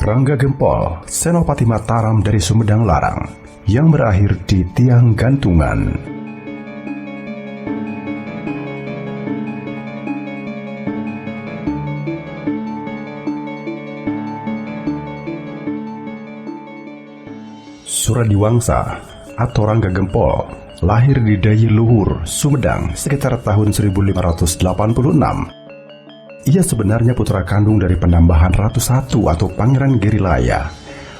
Rangga Gempol, Senopati Mataram dari Sumedang Larang, yang berakhir di tiang gantungan. Suradiwangsa atau Rangga Gempol lahir di Dayi Luhur, Sumedang sekitar tahun 1586. Ia sebenarnya putra kandung dari Penambahan Ratu I atau Pangeran Girilaya.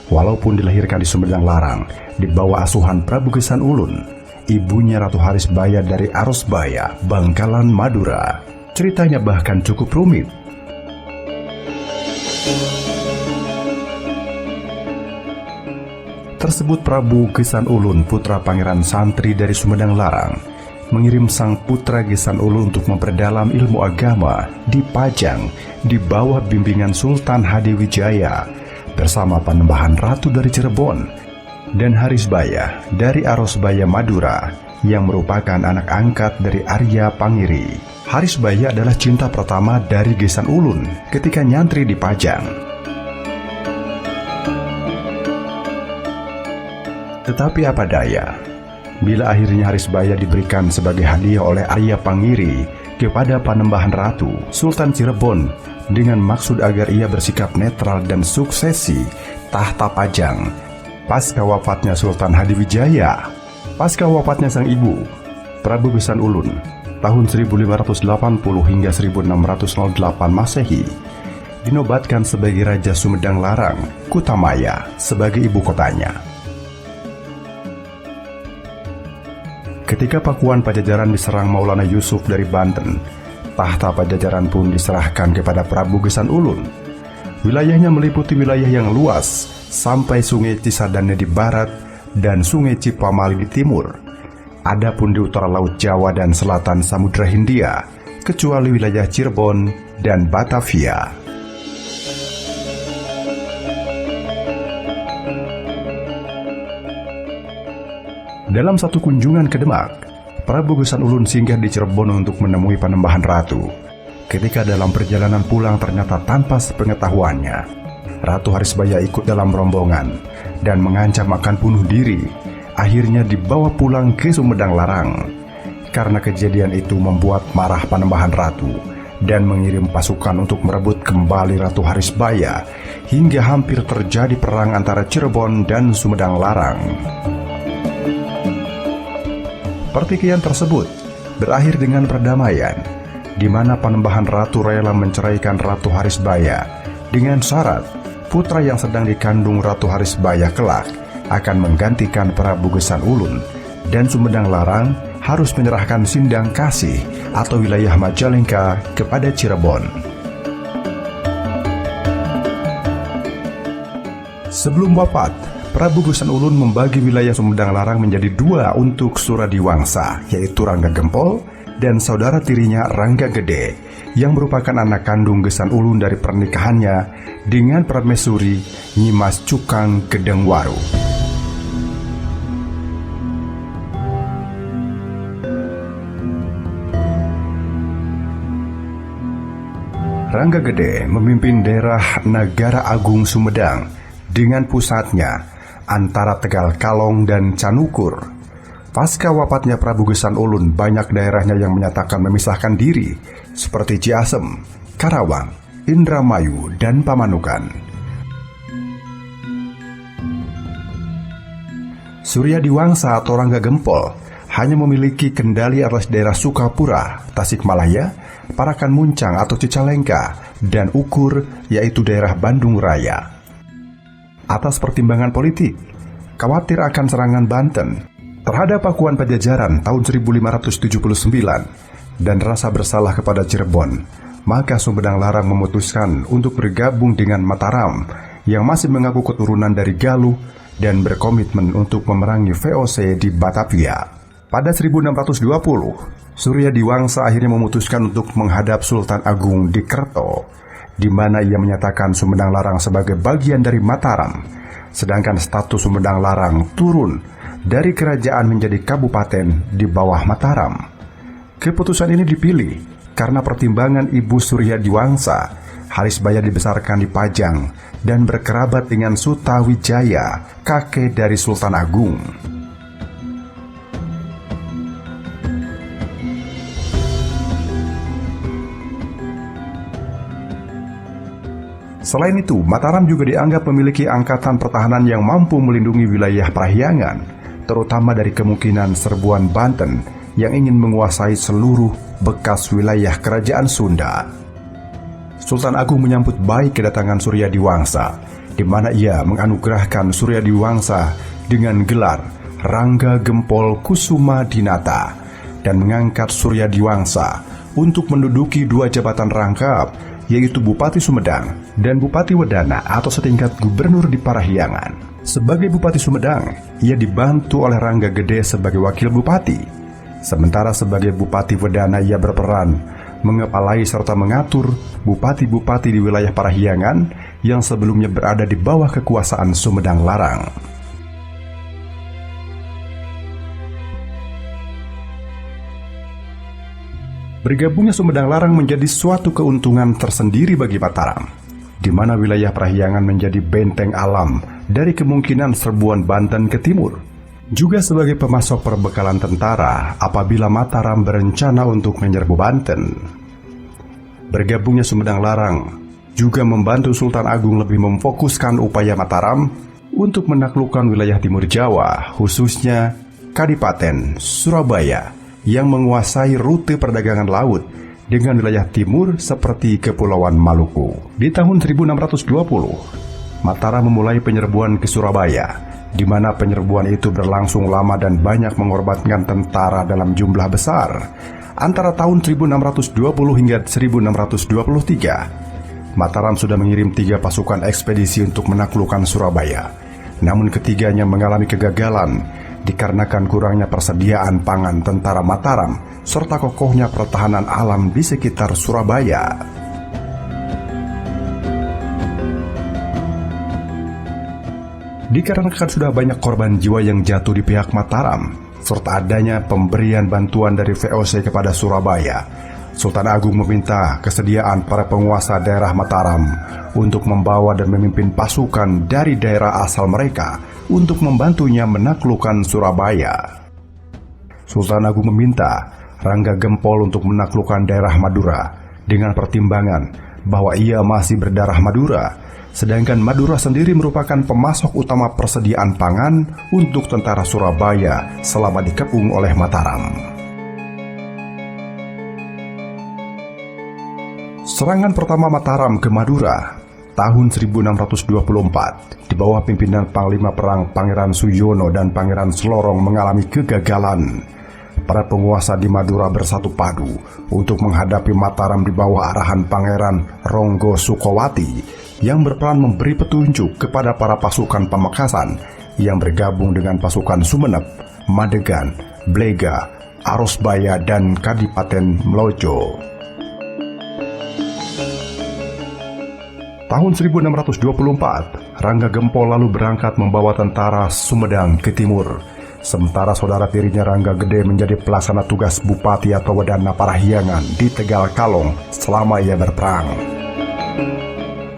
Walaupun dilahirkan di Sumedang Larang, di bawah asuhan Prabu Gesan Ulun, ibunya Ratu Harisbaya dari Arosbaya, Bangkalan, Madura. Ceritanya bahkan cukup rumit. Tersebut Prabu Gesan Ulun, putra Pangeran Santri dari Sumedang Larang, mengirim sang putra Gesan Ulun untuk memperdalam ilmu agama di Pajang di bawah bimbingan Sultan Hadiwijaya bersama Panembahan Ratu dari Cirebon dan Harisbaya dari Arosbaya Madura yang merupakan anak angkat dari Arya Pangiri. Harisbaya adalah cinta pertama dari Gesan Ulun ketika nyantri di Pajang. Tetapi apa daya, bila akhirnya Harisbaya diberikan sebagai hadiah oleh Arya Pangiri kepada Panembahan Ratu, Sultan Cirebon, dengan maksud agar ia bersikap netral dan suksesi tahta Pajang pasca wafatnya Sultan Hadiwijaya. Pasca wafatnya sang ibu, Prabu Gesan Ulun, tahun 1580 hingga 1608 Masehi, dinobatkan sebagai Raja Sumedang Larang, Kutamaya sebagai ibu kotanya. Ketika Pakuan Pajajaran diserang Maulana Yusuf dari Banten, tahta Pajajaran pun diserahkan kepada Prabu Gesan Ulun. Wilayahnya meliputi wilayah yang luas, sampai Sungai Cisadane di barat dan Sungai Cipamali di timur. Adapun di utara Laut Jawa dan selatan Samudra Hindia, kecuali wilayah Cirebon dan Batavia. Dalam satu kunjungan ke Demak, Prabu Gesan Ulun singgah di Cirebon untuk menemui Panembahan Ratu. Ketika dalam perjalanan pulang ternyata tanpa sepengetahuannya, Ratu Harisbaya ikut dalam rombongan dan mengancam akan bunuh diri. Akhirnya dibawa pulang ke Sumedang Larang. Karena kejadian itu membuat marah Panembahan Ratu dan mengirim pasukan untuk merebut kembali Ratu Harisbaya, hingga hampir terjadi perang antara Cirebon dan Sumedang Larang. Pertikaian tersebut berakhir dengan perdamaian, di mana Panembahan Ratu rela menceraikan Ratu Harisbaya dengan syarat putra yang sedang dikandung Ratu Harisbaya kelak akan menggantikan Prabu Gesan Ulun, dan Sumedang Larang harus menyerahkan Sindang Kasih atau wilayah Majalengka kepada Cirebon. Sebelum wafat, Prabu Gesan Ulun membagi wilayah Sumedang Larang menjadi dua untuk Suradiwangsa, yaitu Rangga Gempol dan saudara tirinya Rangga Gede, yang merupakan anak kandung Gesan Ulun dari pernikahannya dengan permaisuri Nyimas Cukang Gedengwaru. Rangga Gede memimpin daerah Nagara Agung Sumedang dengan pusatnya antara Tegal Kalong dan Canukur. Pasca wafatnya Prabu Gesan Ulun, banyak daerahnya yang menyatakan memisahkan diri, seperti Ciasem, Karawang, Indramayu, dan Pamanukan. Suryadiwangsa atau Rangga Gempol hanya memiliki kendali atas daerah Sukapura, Tasikmalaya, Parakan Muncang atau Cicalengka, dan Ukur, yaitu daerah Bandung Raya. Atas pertimbangan politik, khawatir akan serangan Banten terhadap Pakuan Pajajaran tahun 1579 dan rasa bersalah kepada Cirebon, maka Sumedang Larang memutuskan untuk bergabung dengan Mataram yang masih mengaku keturunan dari Galuh dan berkomitmen untuk memerangi VOC di Batavia. Pada 1620, Suryadiwangsa akhirnya memutuskan untuk menghadap Sultan Agung di Kerto, di mana ia menyatakan Sumedang Larang sebagai bagian dari Mataram, sedangkan status Sumedang Larang turun dari kerajaan menjadi kabupaten di bawah Mataram. Keputusan ini dipilih karena pertimbangan Ibu Suryadiwangsa Harisbaya dibesarkan di Pajang dan berkerabat dengan Sutawijaya, kakek dari Sultan Agung. Selain itu, Mataram juga dianggap memiliki angkatan pertahanan yang mampu melindungi wilayah Parahyangan, terutama dari kemungkinan serbuan Banten yang ingin menguasai seluruh bekas wilayah kerajaan Sunda. Sultan Agung menyambut baik kedatangan Suryadiwangsa, di mana ia menganugerahkan Suryadiwangsa dengan gelar Rangga Gempol Kusuma Dinata dan mengangkat Suryadiwangsa untuk menduduki dua jabatan rangkap, yaitu Bupati Sumedang dan Bupati Wedana atau setingkat gubernur di Parahyangan. Sebagai Bupati Sumedang, ia dibantu oleh Rangga Gede sebagai wakil bupati. Sementara sebagai Bupati Wedana, ia berperan mengepalai serta mengatur bupati-bupati di wilayah Parahyangan yang sebelumnya berada di bawah kekuasaan Sumedang Larang. Bergabungnya Sumedang Larang menjadi suatu keuntungan tersendiri bagi Mataram, di mana wilayah Parahyangan menjadi benteng alam dari kemungkinan serbuan Banten ke timur, juga sebagai pemasok perbekalan tentara apabila Mataram berencana untuk menyerbu Banten. Bergabungnya Sumedang Larang juga membantu Sultan Agung lebih memfokuskan upaya Mataram untuk menaklukkan wilayah timur Jawa, khususnya Kadipaten Surabaya, yang menguasai rute perdagangan laut dengan wilayah timur seperti Kepulauan Maluku. Di tahun 1620, Mataram memulai penyerbuan ke Surabaya, di mana penyerbuan itu berlangsung lama dan banyak mengorbankan tentara dalam jumlah besar. Antara tahun 1620 hingga 1623, Mataram sudah mengirim 3 pasukan ekspedisi untuk menaklukkan Surabaya. Namun ketiganya mengalami kegagalan dikarenakan kurangnya persediaan pangan tentara Mataram serta kokohnya pertahanan alam di sekitar Surabaya. Dikarenakan sudah banyak korban jiwa yang jatuh di pihak Mataram serta adanya pemberian bantuan dari VOC kepada Surabaya, Sultan Agung meminta kesediaan para penguasa daerah Mataram untuk membawa dan memimpin pasukan dari daerah asal mereka untuk membantunya menaklukkan Surabaya. Sultan Agung meminta Rangga Gempol untuk menaklukkan daerah Madura dengan pertimbangan bahwa ia masih berdarah Madura, sedangkan Madura sendiri merupakan pemasok utama persediaan pangan untuk tentara Surabaya selama dikepung oleh Mataram. Serangan pertama Mataram ke Madura tahun 1624 di bawah pimpinan Panglima Perang Pangeran Suyono dan Pangeran Slorong mengalami kegagalan. Para penguasa di Madura bersatu padu untuk menghadapi Mataram di bawah arahan Pangeran Ronggo Sukowati yang berperan memberi petunjuk kepada para pasukan Pamekasan yang bergabung dengan pasukan Sumenep, Madegan, Blega, Arosbaya, dan Kadipaten Mlojo. Tahun 1624, Rangga Gempol lalu berangkat membawa tentara Sumedang ke timur, sementara saudara tirinya Rangga Gede menjadi pelaksana tugas Bupati atau Wedana Parahyangan di Tegal Kalong selama ia berperang.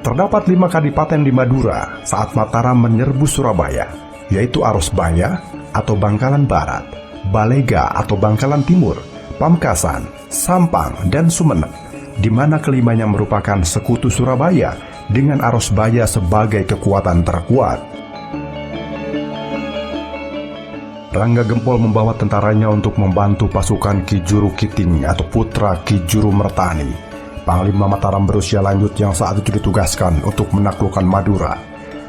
Terdapat 5 kadipaten di Madura saat Mataram menyerbu Surabaya, yaitu Arosbaya atau Bangkalan Barat, Balega atau Bangkalan Timur, Pamekasan, Sampang, dan Sumenep, di mana kelimanya merupakan sekutu Surabaya dengan Arosbaya sebagai kekuatan terkuat. Rangga Gempol membawa tentaranya untuk membantu pasukan Ki Juru Kiting atau putra Ki Juru Mertani, Panglima Mataram berusia lanjut yang saat itu ditugaskan untuk menaklukkan Madura.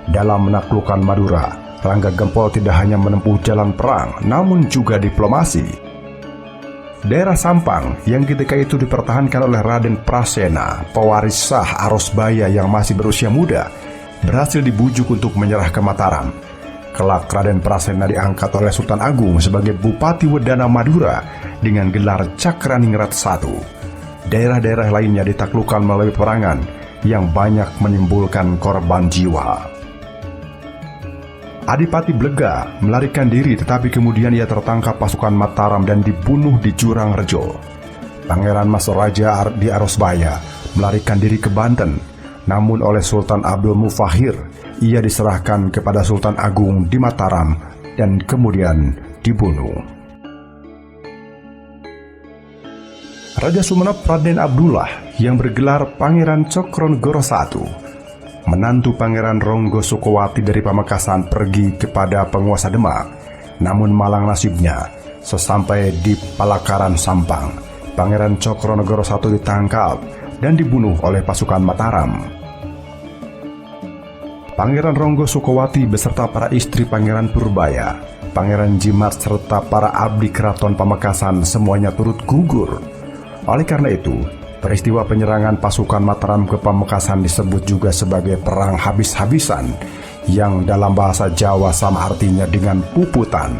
Dalam menaklukkan Madura, Rangga Gempol tidak hanya menempuh jalan perang, namun juga diplomasi. Daerah Sampang yang ketika itu dipertahankan oleh Raden Prasena, pewaris sah Arosbaya yang masih berusia muda, berhasil dibujuk untuk menyerah ke Mataram. Kelak Raden Prasena diangkat oleh Sultan Agung sebagai Bupati Wedana Madura dengan gelar Cakraningrat I. Daerah-daerah lainnya ditaklukkan melalui peperangan yang banyak menimbulkan korban jiwa. Adipati Blega melarikan diri, tetapi kemudian ia tertangkap pasukan Mataram dan dibunuh di Jurang Rejo. Pangeran Mas Raja di Arosbaya melarikan diri ke Banten, namun oleh Sultan Abdul Mufahir ia diserahkan kepada Sultan Agung di Mataram dan kemudian dibunuh. Raja Sumenep Raden Abdullah yang bergelar Pangeran Cokronegoro I, menantu Pangeran Ronggo Sukowati dari Pamekasan, pergi kepada penguasa Demak. Namun malang nasibnya, sesampai di Palakaran Sampang, Pangeran Cokronegoro I ditangkap dan dibunuh oleh pasukan Mataram. Pangeran Ronggo Sukowati beserta para istri Pangeran Purbaya, Pangeran Jimat serta para abdi keraton Pamekasan semuanya turut gugur. Oleh karena itu, peristiwa penyerangan pasukan Mataram ke Pamekasan disebut juga sebagai perang habis-habisan, yang dalam bahasa Jawa sama artinya dengan puputan.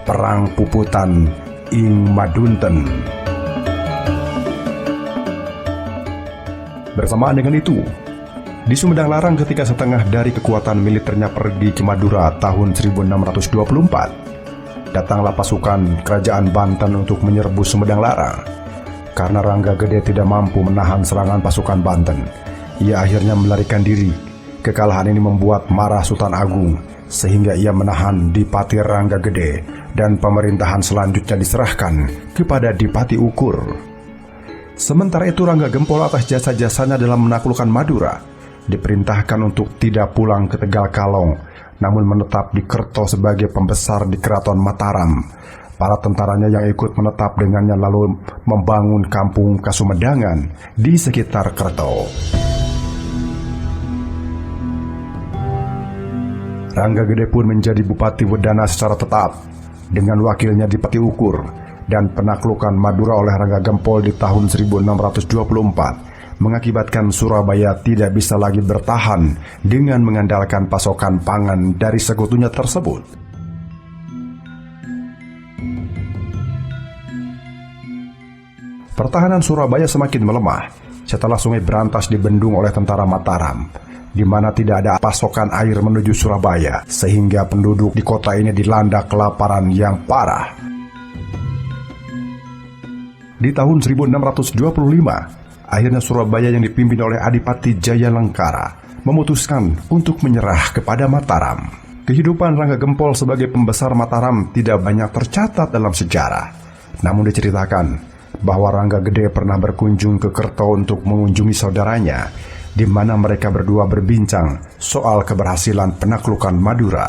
Perang puputan ing Madunten. Bersamaan dengan itu, di Sumedang Larang ketika setengah dari kekuatan militernya pergi ke Madura tahun 1624, datanglah pasukan kerajaan Banten untuk menyerbu Sumedang Larang. Karena Rangga Gede tidak mampu menahan serangan pasukan Banten, ia akhirnya melarikan diri. Kekalahan ini membuat marah Sultan Agung, sehingga ia menahan Dipati Rangga Gede dan pemerintahan selanjutnya diserahkan kepada Dipati Ukur. Sementara itu Rangga Gempol atas jasa-jasanya dalam menaklukkan Madura diperintahkan untuk tidak pulang ke Tegal Kalong, namun menetap di Kerto sebagai pembesar di Keraton Mataram. Para tentaranya yang ikut menetap dengannya lalu membangun kampung Kasumedangan di sekitar Kerto. Rangga Gede pun menjadi Bupati Wedana secara tetap dengan wakilnya Dipati Ukur, dan penaklukan Madura oleh Rangga Gempol di tahun 1624 mengakibatkan Surabaya tidak bisa lagi bertahan dengan mengandalkan pasokan pangan dari sekutunya tersebut. Pertahanan Surabaya semakin melemah setelah Sungai Brantas dibendung oleh tentara Mataram, di mana tidak ada pasokan air menuju Surabaya, sehingga penduduk di kota ini dilanda kelaparan yang parah. Di tahun 1625, akhirnya Surabaya yang dipimpin oleh Adipati Jaya Lengkara memutuskan untuk menyerah kepada Mataram. Kehidupan Rangga Gempol sebagai pembesar Mataram tidak banyak tercatat dalam sejarah. Namun diceritakan bahwa Rangga Gede pernah berkunjung ke Kerto untuk mengunjungi saudaranya, di mana mereka berdua berbincang soal keberhasilan penaklukan Madura.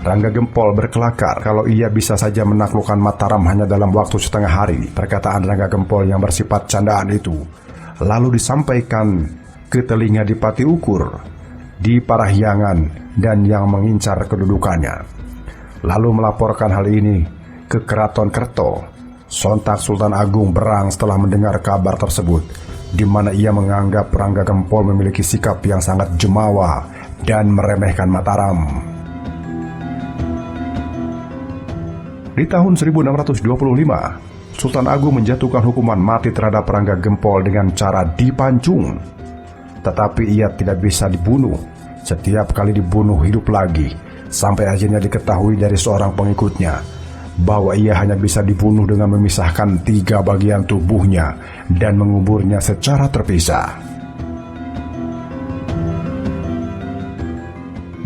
Rangga Gempol berkelakar kalau ia bisa saja menaklukkan Mataram hanya dalam waktu setengah hari. Perkataan Rangga Gempol yang bersifat candaan itu lalu disampaikan ke telinga Dipati Ukur di Parahyangan dan yang mengincar kedudukannya. Lalu melaporkan hal ini ke Keraton Kerto. Sontak Sultan Agung berang setelah mendengar kabar tersebut, di mana ia menganggap Rangga Gempol memiliki sikap yang sangat jumawa dan meremehkan Mataram. Di tahun 1625, Sultan Agung menjatuhkan hukuman mati terhadap Rangga Gempol dengan cara dipancung. Tetapi ia tidak bisa dibunuh. Setiap kali dibunuh hidup lagi, sampai akhirnya diketahui dari seorang pengikutnya bahwa ia hanya bisa dibunuh dengan memisahkan 3 bagian tubuhnya dan menguburnya secara terpisah.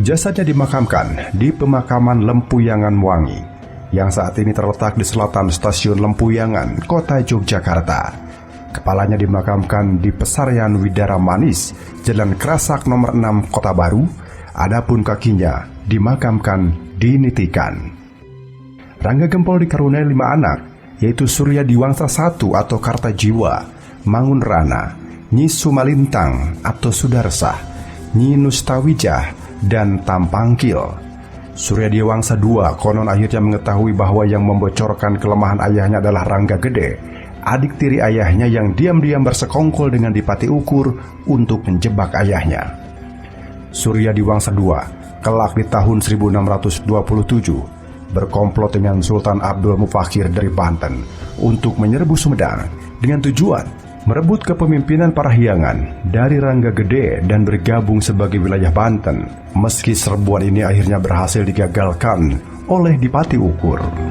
Jasadnya dimakamkan di pemakaman Lempuyangan Wangi, yang saat ini terletak di selatan stasiun Lempuyangan, kota Yogyakarta. Kepalanya dimakamkan di Pesarian Widara Manis, Jalan Kerasak nomor 6, Kota Baru. Adapun kakinya dimakamkan di Nitikan. Rangga Gempol dikaruniai 5 anak, yaitu Surya Diwangsa I atau Kartajiwa, Mangunrana, Nyi Sumalintang atau Sudarsah, Nyi Nustawijah, dan Tampangkil. Surya Diwangsa II konon akhirnya mengetahui bahwa yang membocorkan kelemahan ayahnya adalah Rangga Gede, adik tiri ayahnya yang diam-diam bersekongkol dengan Dipati Ukur untuk menjebak ayahnya. Surya Diwangsa II kelak di tahun 1627 berkomplot dengan Sultan Abdul Mufahir dari Banten untuk menyerbu Sumedang dengan tujuan merebut kepemimpinan Parahyangan dari Rangga Gede dan bergabung sebagai wilayah Banten. Meski serbuan ini akhirnya berhasil digagalkan oleh Dipati Ukur.